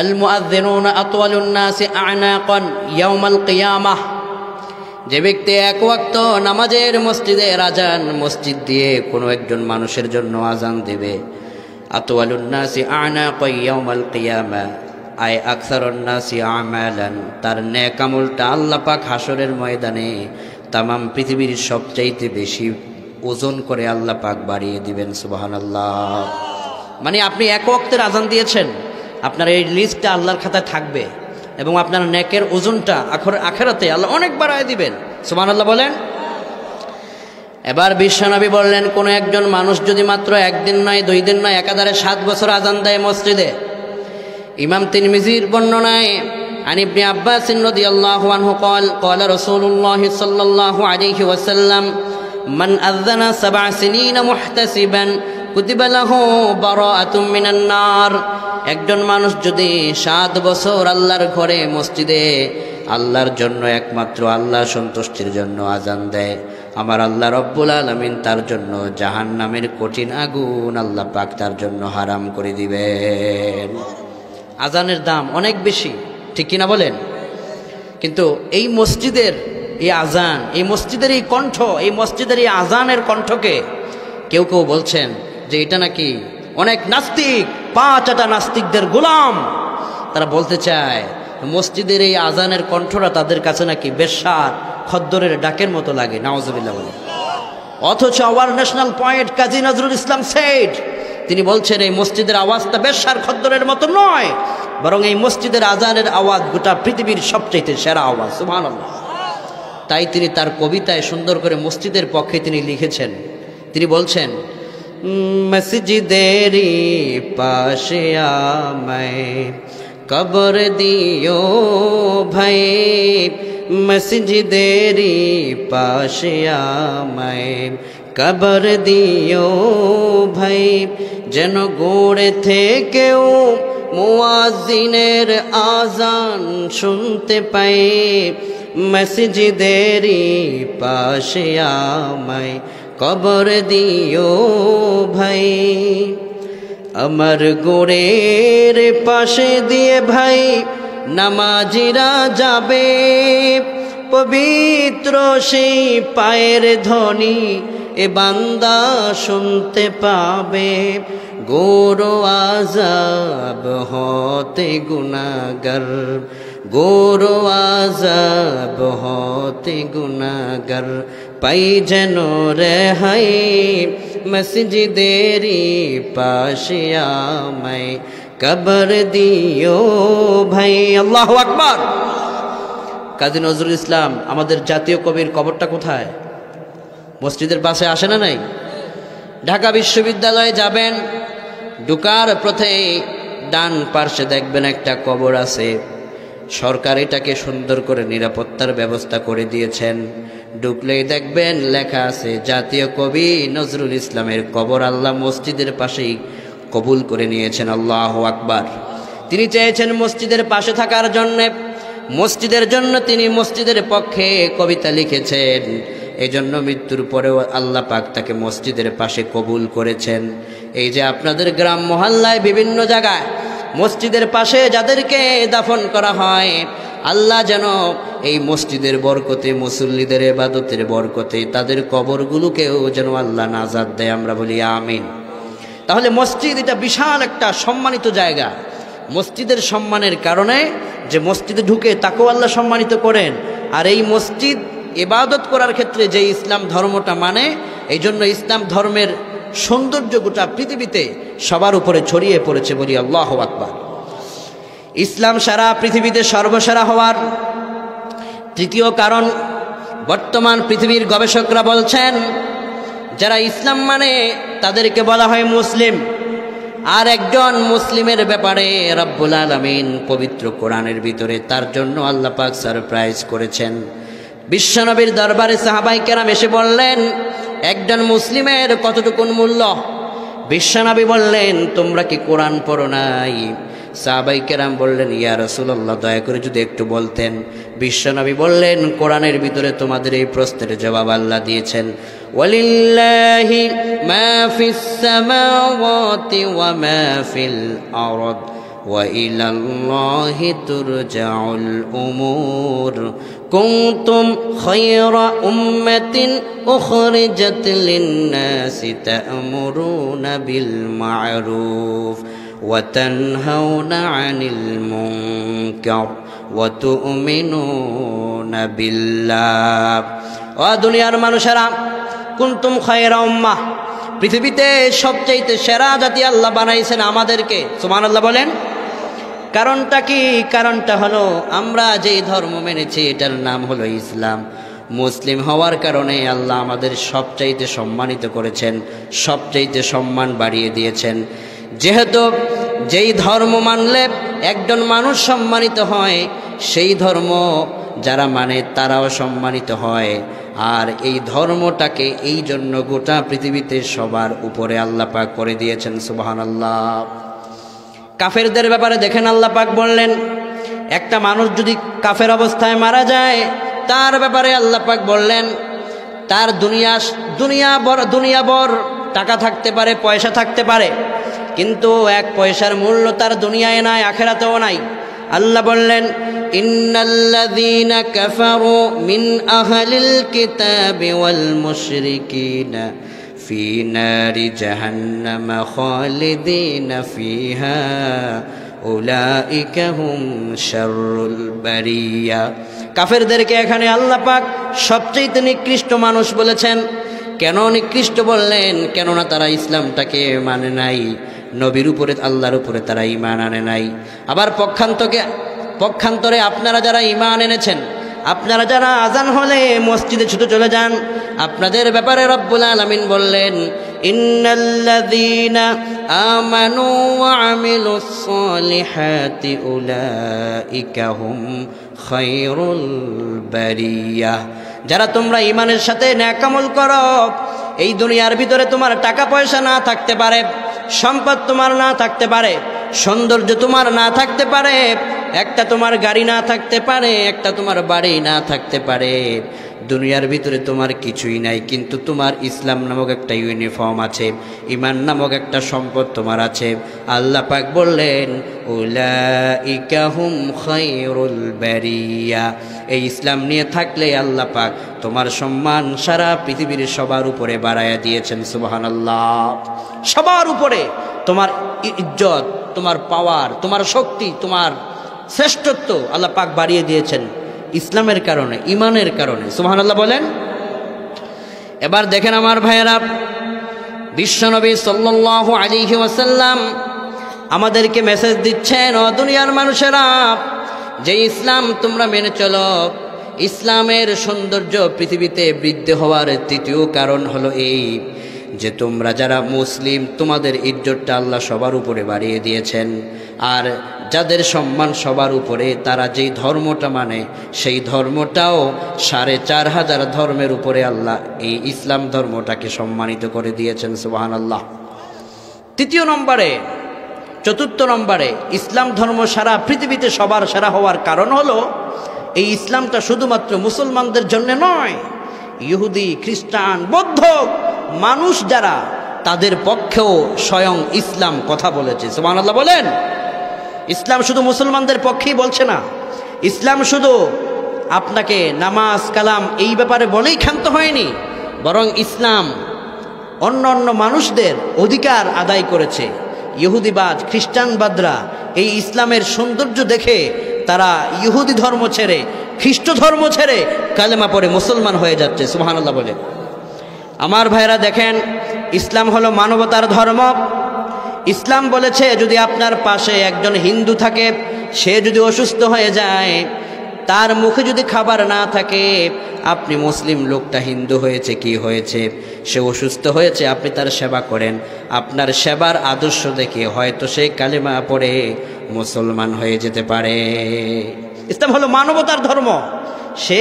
আল মুআযযিনুনা আতওয়ালুন নাসি আ'নাকান ইয়াউমাল কিয়ামাহ। যে ব্যক্তি এক ওয়াক্ত নামাজের মসজিদের আজান মসজিদ দিয়ে কোনো একজন মানুষের জন্য আজান দেবে, আতওয়ালুন নাসি আ'নাকান ইয়াউমাল কিয়ামা আয় আকসারুন নাসি আমালান, তার নেক আমলটা আল্লাহ পাক হাসরের ময়দানে তামাম পৃথিবীর সবচাইতে বেশি ওজন করে আল্লাহ পাক বাড়িয়ে দিবেন। সুবহানাল্লাহ। মানে আপনি এক ওয়াক্তের আজান দিয়েছেন, আপনার এই লিস্টটা আল্লাহর খাতায় থাকবে এবং আপনার নেকের ওজনটা আখিরাতে আল্লাহ অনেক বাড়ায় দিবেন। সুবহানাল্লাহ বলেন। এবার বিশ্বনবী বললেন, কোন একজন মানুষ যদি মাত্র একদিন নয়, 2 দিন নয়, একাধারে 7 বছর আজান দেয় মসজিদে। ইমাম তিরমিজির বর্ণনায় আন ইবনে আব্বাস রাদিয়াল্লাহু আনহু قال قال رسول الله صلى الله عليه وسلم من أذن 7 سنين محتسبا كتب له براءة من النار। একজন মানুষ যদি 7 বছর আল্লাহর ঘরে মসজিদে আল্লাহর জন্য, একমাত্র আল্লাহ সন্তুষ্টির জন্য আজান দেয়, আমার আল্লাহ রব্বুল আলামিন তার জন্য জাহান্নামের কঠিন আগুন আল্লাহ পাক তার জন্য হারাম করে দিবেন। আজানের দাম অনেক বেশি, ঠিক কিনা বলেন? কিন্তু এই মসজিদের এই আজান, এই মসজিদের এই কণ্ঠ, এই মসজিদের এই আজানের কণ্ঠকে কেউ কেউ বলছেন যে এটা নাকি অনেক নাস্তিক, 5 নাস্তিকদের গোলাম। তারা বলতে চায় মসজিদের এই আজানের কণ্ঠটা তাদের কাছে নাকি বেশ্যার খদ্দরের ডাকের মতো লাগে। নাউজুবিল্লাহ বলে। অথচ our national point Kazi Nazrul Islam said, তিনি বলছেন এই মসজিদের আওয়াজটা বেশ্যার খদ্দরের মতো নয়, বরং এই মসজিদের আজানের আওয়াজ গোটা পৃথিবীর সবচাইতে সেরা আওয়াজ। সুবহানাল্লাহ। তাই তিনি তার কবিতায় সুন্দর করে মসজিদের পক্ষে তিনি লিখেছেন। তিনি বলছেন, মসজিদেরি পাশে আমায় কবর দিও ভাই, মসজিদেরি পাশে আমায় কবর দিও ভাই, যেন গড়ে থেকেও মুয়াজ্জিনের আজান শুনতে পাই। মসজিদেরই পাশে আমায় কবর দিও ভাই। আমার গোড়ের পাশে দিয়ে ভাই নামাজিরা যাবে, পবিত্র সেই পায়ের ধ্বনি এ বান্দা শুনতে পাবে। গোরো আযাব হতে গুনাহগার, গোরো আযাব হতে গুনাহগার, পাই যেন রেহাই মসজিদেরই পাশে আমায় কবর দিও ভাই। আল্লাহু আকবার। কাজী নজরুল ইসলাম আমাদের জাতীয় কবির কবরটা কোথায়? মসজিদের পাশে আসে না নাই? ঢাকা বিশ্ববিদ্যালয়ে যাবেন, ঢুকার পথেই ডান পার্শ্বে দেখবেন একটা কবর আছে। সরকার এটাকে সুন্দর করে নিরাপত্তার ব্যবস্থা করে দিয়েছেন। ঢুকলেই দেখবেন লেখা আছে জাতীয় কবি নজরুল ইসলামের কবর আল্লাহ মসজিদের পাশেই কবুল করে নিয়েছেন। আল্লাহু আকবার। তিনি চেয়েছেন মসজিদের পাশে থাকার জন্যে, মসজিদের জন্য তিনি মসজিদের পক্ষে কবিতা লিখেছেন। এজন্য মৃত্যুর পরেও আল্লাহ পাক তাকে মসজিদের পাশে কবুল করেছেন। এই যে আপনাদের গ্রাম মহল্লায় বিভিন্ন জায়গায় মসজিদের পাশে যাদেরকে দাফন করা হয়, আল্লাহ যেন এই মসজিদের বরকতে, মুসল্লিদের ইবাদতের বরকতে তাদের কবরগুলোকেও যেন আল্লাহ নাজাত দেয়। আমরা বলি আমিন। তাহলে মসজিদ এটা বিশাল একটা সম্মানিত জায়গা। মসজিদের সম্মানের কারণে যে মসজিদে ঢুকে তাকেও আল্লাহ সম্মানিত করেন। আর এই মসজিদ ইবাদত করার ক্ষেত্রে যে ইসলাম ধর্মটা মানে, এই জন্য ইসলাম ধর্মের সৌন্দর্য গোটা পৃথিবীতে সবার উপরে ছড়িয়ে পড়েছে। বলি আল্লাহু আকবার। ইসলাম সারা পৃথিবীতে সর্বসেরা হওয়ার তৃতীয় কারণ, বর্তমান পৃথিবীর গবেষকরা বলছেন যারা ইসলাম মানে তাদেরকে বলা হয় মুসলিম। আর একজন মুসলিমের ব্যাপারে রব্বুল আলামিন পবিত্র কোরআনের ভিতরে তার জন্য আল্লাহ পাক সারপ্রাইজ করেছেন। বিশ্বনবীর দরবারে সাহাবায়ে কেরাম এসে বললেন একজন মুসলিমের কতটুকুন মূল্য? বিশ্বনবী বললেন তোমরা কি কোরআন পড়ো নাই? সাহাবায়ে কেরাম বললেন ইয়া রাসূলুল্লাহ দয়া করে যদি একটু বলতেন। বিশ্বনবী বললেন কোরআনের ভিতরে তোমাদের এই প্রশ্নের জবাব আল্লাহ দিয়েছেন, ওয়ালিল্লাহি মা ফিস সামাওয়াতি ওয়া মা ফিল আরদ ওয়া ইলাল্লাহি তুরজাউল উমুর কুনতুম খায়রা উম্মাতিন উখরিজাত লিন-নাসি তা'মুরুনা বিল মা'রুফ ওয়া তানহাউনা আনিল মুনকার ওয়া তু'মিনুনা বিল্লাহ। ও দুনিয়ার মানুষেরা, কুনতুম খায়রা উম্মাহ, পৃথিবীতে সবচাইতে সেরা জাতি আল্লাহ বানাইছেন আমাদেরকে। সুবহানাল্লাহ বলেন। কারণটা কি? কারণটা হলো আমরা যেই ধর্ম মেনেছি এটার নাম হলো ইসলাম। মুসলিম হওয়ার কারণে আল্লাহ আমাদের সবচাইতে সম্মানিত করেছেন, সবচাইতে সম্মান বাড়িয়ে দিয়েছেন। যেহেতু যেই ধর্ম মানলে একজন মানুষ সম্মানিত হয়, সেই ধর্ম যারা মানে তারাও সম্মানিত হয়। আর এই ধর্মটাকে এই জন্য গোটা পৃথিবীতে সবার উপরে আল্লাহ পাক করে দিয়েছেন। সুবহানাল্লাহ। কাফেরদের ব্যাপারে দেখেন আল্লাহ পাক বললেন একটা মানুষ যদি কাফের অবস্থায় মারা যায় তার ব্যাপারে আল্লাহ পাক বললেন তার দুনিয়া বড় টাকা থাকতে পারে, পয়সা থাকতে পারে, কিন্তু এক পয়সার মূল্য তার দুনিয়ায় নাই, আখিরাতেও নাই। আল্লাহ বললেন ইন্নাল্লাযীনা কাফারু মিন আহলিল কিতাবি ওয়াল মুশরিকিনা ফি নারি জাহান্নামা খালিদিনা ফিহা উলাইকা হুম শাররুল বারিয়া। কাফেরদেরকে এখানে আল্লাহ পাক সবচেয়ে নিকৃষ্ট মানুষ বলেছেন। কেন নিকৃষ্ট বললেন? কেননা তারা ইসলামটাকে মানে নাই, নবীর উপরে আল্লাহর উপরে তারা ঈমান আনে নাই। আবার পক্ষান্তরে আপনারা যারা ঈমান এনেছেন, আপনারা যারা আজান হলে মসজিদে ছুটে চলে যান, আপনাদের ব্যাপারে রব্বুল আলামিন বললেন ইন্নাল্লাযীনা আমানু ওয়া আমিলুস সালিহাতি উলাইকা হুম খায়রুল বারিয়া। যারা তোমরা ঈমানের সাথে নেক আমল করো এই দুনিয়ার ভিতরে তোমার টাকা পয়সা না থাকতে পারে, সম্পদ তোমার না থাকতে পারে, সৌন্দর্য তোমার না থাকতে পারে, একটা তোমার গাড়ি না থাকতে পারে, একটা তোমার বাড়ি না থাকতে পারে, দুনিয়ার ভিতরে তোমার কিছুই নাই, কিন্তু তোমার ইসলাম নামক একটা ইউনিফর্ম আছে, ঈমান নামক একটা সম্পদ তোমার আছে। আল্লাহ পাক বললেন উলাইকা হুম খায়রুল বারিয়া, এই ইসলাম নিয়ে থাকলে আল্লাহ পাক তোমার সম্মান সারা পৃথিবীর সবার উপরে বাড়ায়া দিয়েছেন। সুবহানাল্লাহ। সবার উপরে তোমার ইজ্জত, তোমার পাওয়ার, তোমার শক্তি, তোমার শ্রেষ্ঠত্ব আল্লাহ পাক বাড়িয়ে দিয়েছেন ইসলামের কারণে, ঈমানের কারণে। সুবহানাল্লাহ বলেন। এবার দেখেন আমার ভাইয়েরা, বিশ্বনবী সাল্লাল্লাহু আলাইহি ওয়াসাল্লাম আমাদেরকে মেসেজ দিচ্ছেন, ও দুনিয়ার মানুষেরা, যে ইসলাম তোমরা মেনে চলো, ইসলামের সৌন্দর্য পৃথিবীতে বৃদ্ধি হওয়ার তৃতীয় কারণ হলো এই যে তোমরা যারা মুসলিম, তোমাদের ইজ্জতটা আল্লাহ সবার উপরে বাড়িয়ে দিয়েছেন। আর যাদের সম্মান সবার উপরে, তারা যেই ধর্মটা মানে সেই ধর্মটাও ৪৫০০ ধর্মের উপরে আল্লাহ এই ইসলাম ধর্মটাকে সম্মানিত করে দিয়েছেন। সুবহানাল্লাহ। তৃতীয় নম্বরে, চতুর্থ নম্বরে, ইসলাম ধর্ম সারা পৃথিবীতে সবার সেরা হওয়ার কারণ হলো এই ইসলামটা শুধুমাত্র মুসলমানদের জন্য নয়, ইহুদি, খ্রিস্টান, বৌদ্ধ মানুষ যারা, তাদের পক্ষেও স্বয়ং ইসলাম কথা বলেছে। সুবহানাল্লাহ বলেন। ইসলাম শুধু মুসলমানদের পক্ষেই বলছে না, ইসলাম শুধু আপনাকে নামাজ কালাম এই ব্যাপারে বলেই ক্ষান্ত হয়নি, বরং ইসলাম অন্য অন্য মানুষদের অধিকার আদায় করেছে। ইহুদিবাদ, খ্রিস্টানবাদরা এই ইসলামের সৌন্দর্য দেখে তারা ইহুদি ধর্ম ছেড়ে, খ্রিস্ট ধর্ম ছেড়ে কালেমা পড়ে মুসলমান হয়ে যাচ্ছে। সুবহানাল্লাহ বলে। আমার ভাইরা দেখেন, ইসলাম হলো মানবতার ধর্ম। ইসলাম বলেছে যদি আপনার পাশে একজন হিন্দু থাকে, সে যদি অসুস্থ হয়ে যায়, তার মুখে যদি খাবার না থাকে, আপনি মুসলিম, লোকটা হিন্দু হয়েছে, কি হয়েছে, সে অসুস্থ হয়েছে, আপনি তার সেবা করেন। আপনার সেবার আদর্শ দেখে হয়তো সে কালেমা পড়ে মুসলমান হয়ে যেতে পারে। ইসলাম হলো মানবতার ধর্ম। সে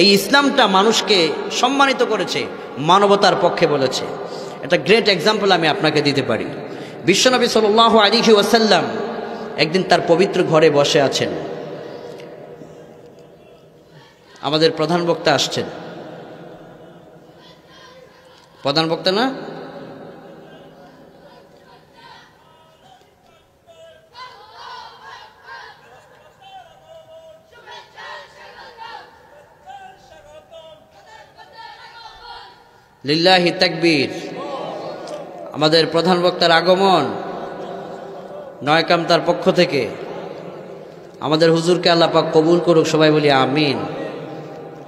এই ইসলামটা মানুষকে সম্মানিত করেছে, মানবতার পক্ষে বলেছে। একটা গ্রেট এক্সাম্পল আমি আপনাকে দিতে পারি। বিশ্বনবী সাল্লাল্লাহু আলাইহি ওয়াসাল্লাম একদিন তার পবিত্র ঘরে বসে আছেন। আমাদের প্রধান বক্তা আসছেন। প্রধান বক্তা না? লিল্লাহি তাকবীর। আমাদের প্রধান বক্তার আগমন নয়কাম তার পক্ষ থেকে। আমাদের হুজুরকে আল্লাহ পাক কবুল করুক, সবাই বলি আমিন।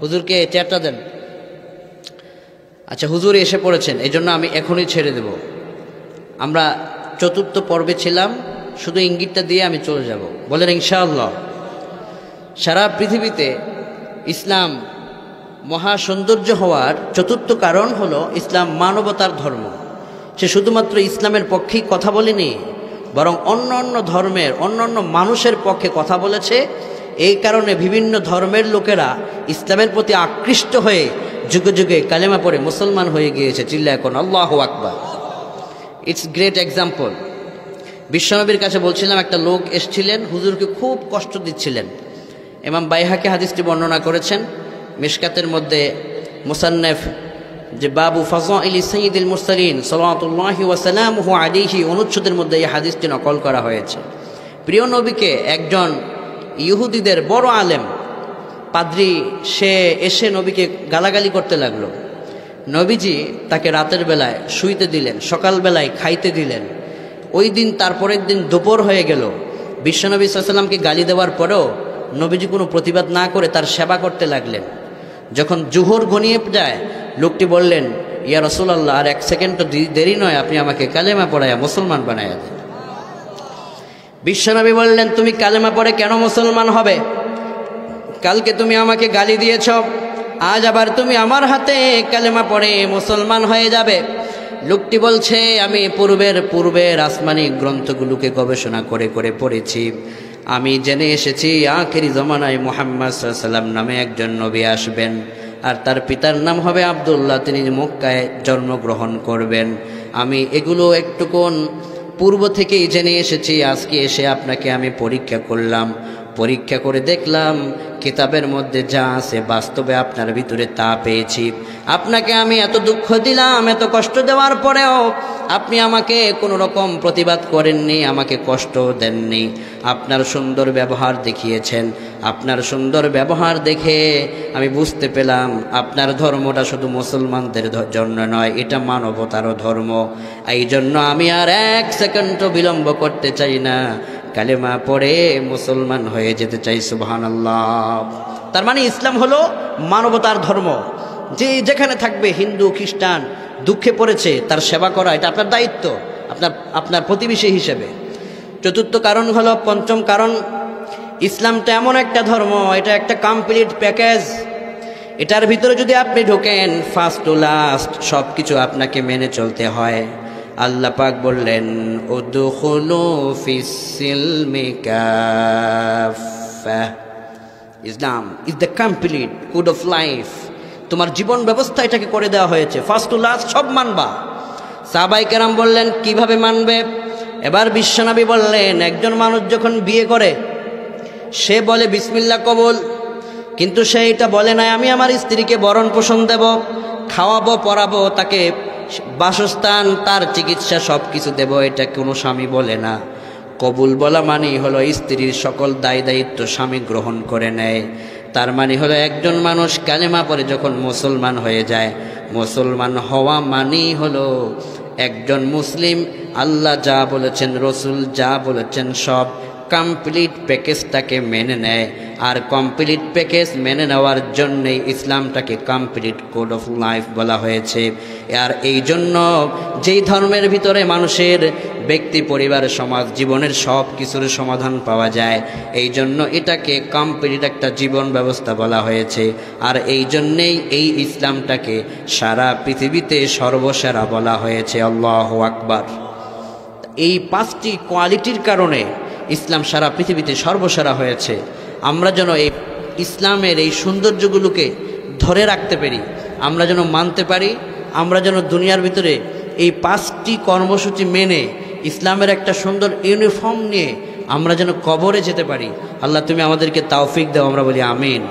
হুজুরকে চেয়ারটা দেন। আচ্ছা, হুজুর এসে পড়েছেন, এই জন্য আমি এখনই ছেড়ে দেব। আমরা চতুর্থ পর্বে ছিলাম, শুধু ইঙ্গিতটা দিয়ে আমি চলে যাব। বলেন ইনশাআল্লাহ। সারা পৃথিবীতে ইসলাম মহা সৌন্দর্য হওয়ার চতুর্থ কারণ হলো ইসলাম মানবতার ধর্ম। সে শুধুমাত্র ইসলামের পক্ষেই কথা বলেনি, বরং অন্য অন্য ধর্মের, অন্য অন্য মানুষের পক্ষে কথা বলেছে। এই কারণে বিভিন্ন ধর্মের লোকেরা ইসলামের প্রতি আকৃষ্ট হয়ে যুগে যুগে কালেমা পড়ে মুসলমান হয়ে গিয়েছে। চিল্লা এখন আল্লাহু আকবার। It's great example. বিশ্বনবীর কাছে বলছিলাম, একটা লোক এসেছিলেন, হুজুরকে খুব কষ্ট দিচ্ছিলেন। ইমাম বাইহাকি হাদিসটি বর্ণনা করেছেন। মিশকাতের মধ্যে মুসান্নেফ যে বাবু ফাযাইলি সাইয়্যিদুল মুরসালিন সাল্লাল্লাহু ওয়া সাল্লামুহু আলাইহি অনুচ্ছেদের মধ্যে এই হাদিসটি নকল করা হয়েছে। প্রিয় নবীকে একজন ইহুদিদের বড় আলেম, পাদ্রী, সে এসে নবীকে গালাগালি করতে লাগলো। নবীজি তাকে রাতের বেলায় শুইতে দিলেন, সকালবেলায় খাইতে দিলেন। ওই দিন তারপরের দিন দুপুর হয়ে গেল। বিশ্বনবী সাল্লাল্লাহু আলাইহি ওয়াসাল্লামকে গালি দেওয়ার পরেও নবীজি কোনো প্রতিবাদ না করে তার সেবা করতে লাগলেন। যখন জোহর ঘনিয়ে যায়, লোকটি বললেন, ইয়া রাসূলুল্লাহ, আর এক সেকেন্ড তো দেরি নয়, আপনি আমাকে কালেমা পড়ায়া মুসলমান বানায়া দেন। বিশ্বনবী বললেন, তুমি কালেমা পড়ে কেন মুসলমান হবে? কালকে তুমি আমাকে গালি দিয়েছ, আজ আবার তুমি আমার হাতে কালেমা পড়ে মুসলমান হয়ে যাবে। লোকটি বলছে, আমি পূর্বের আসমানি গ্রন্থগুলোকে গবেষণা করে করে পড়েছি। আমি জেনে এসেছি আখেরি জমানায় মুহাম্মদ সাল্লাল্লাহু আলাইহি ওয়াসাল্লাম নামে একজন নবী আসবেন। আর তার পিতার নাম হবে আব্দুল্লাহ, তিনি মক্কায় জন্মগ্রহণ করবেন। আমি এগুলো একটুকুন পূর্ব থেকেই জেনে এসেছি। আজকে এসে আপনাকে আমি পরীক্ষা করলাম, পরীক্ষা করে দেখলাম কিতাবের মধ্যে যা আছে বাস্তবে আপনার ভিতরে তা পেয়েছি। আপনাকে আমি এত দুঃখ দিলাম, এত কষ্ট দেওয়ার পরেও আপনি আমাকে কোনো রকম প্রতিবাদ করেননি, আমাকে কষ্ট দেননি। আপনার সুন্দর ব্যবহার দেখিয়েছেন। আপনার সুন্দর ব্যবহার দেখে আমি বুঝতে পেলাম আপনার ধর্মটা শুধু মুসলমানদের জন্য নয়, এটা মানবতারও ধর্ম। এই জন্য আমি আর এক সেকেন্ডও বিলম্ব করতে চাই না, কালেমা পড়ে মুসলমান হয়ে যেতে চাই। সুবহানাল্লাহ। তার মানে ইসলাম হলো মানবতার ধর্ম। যে যেখানে থাকবে, হিন্দু খ্রিস্টান, দুঃখে পড়েছে তার সেবা করা, এটা আপনার দায়িত্ব, আপনার প্রতিবেশী হিসেবে। চতুর্থ কারণ হলো, পঞ্চম কারণ, ইসলামটা এমন একটা ধর্ম, এটা একটা কমপ্লিট প্যাকেজ। এটার ভিতরে যদি আপনি ঢোকেন, ফার্স্ট টু লাস্ট সব কিছু আপনাকে মেনে চলতে হয়। আল্লাহ পাক বললেন, উদখুলু ফিস-সিলমি কাফা। Islam is the complete code of life. তোমার জীবন ব্যবস্থা এটাকে করে দেওয়া হয়েছে, ফার্স্ট টু লাস্ট সব মানবা। সাহাবায়ে কেরাম বললেন, কিভাবে মানবে? এবার বিশ্বনবী বললেন, একজন মানুষ যখন বিয়ে করে সে বলে বিসমিল্লাহ কবুল, কিন্তু সে এটা বলে না আমি আমার স্ত্রীকে ভরণ পোষণ দেব, খাওয়াবো, পরাবো, তাকে বাসস্থান, তার চিকিৎসা সব কিছু দেব, এটা কোনো স্বামী বলে না। কবুল বলা মানেই হলো স্ত্রীর সকল দায় দায়িত্ব স্বামী গ্রহণ করে নেয়। তার মানে হলো একজন মানুষ কালেমা পড়ে যখন মুসলমান হয়ে যায়, মুসলমান হওয়া মানেই হলো একজন মুসলিম আল্লাহ যা বলেছেন, রসুল যা বলেছেন সব কমপ্লিট প্যাকেজটাকে মেনে নেয়। আর কমপ্লিট প্যাকেজ মেনে নেওয়ার জন্যেই ইসলামটাকে কমপ্লিট কোড অফ লাইফ বলা হয়েছে। আর এই জন্য যেই ধর্মের ভিতরে মানুষের ব্যক্তি, পরিবার, সমাজ, জীবনের সব কিছুর সমাধান পাওয়া যায়, এই জন্য এটাকে কমপ্লিট একটা জীবন ব্যবস্থা বলা হয়েছে। আর এই জন্যেই এই ইসলামটাকে সারা পৃথিবীতে সর্বসেরা বলা হয়েছে। আল্লাহু আকবার। এই পাঁচটি কোয়ালিটির কারণে ইসলাম সারা পৃথিবীতে সর্বসেরা হয়েছে। আমরা যেন এই ইসলামের এই সৌন্দর্যগুলোকে ধরে রাখতে পারি, আমরা যেন মানতে পারি, আমরা যেন দুনিয়ার ভিতরে এই পাঁচটি কর্মসূচি মেনে ইসলামের একটা সুন্দর ইউনিফর্ম নিয়ে আমরা যেন কবরে যেতে পারি। আল্লাহ তুমি আমাদেরকে তৌফিক দাও, আমরা বলি আমিন।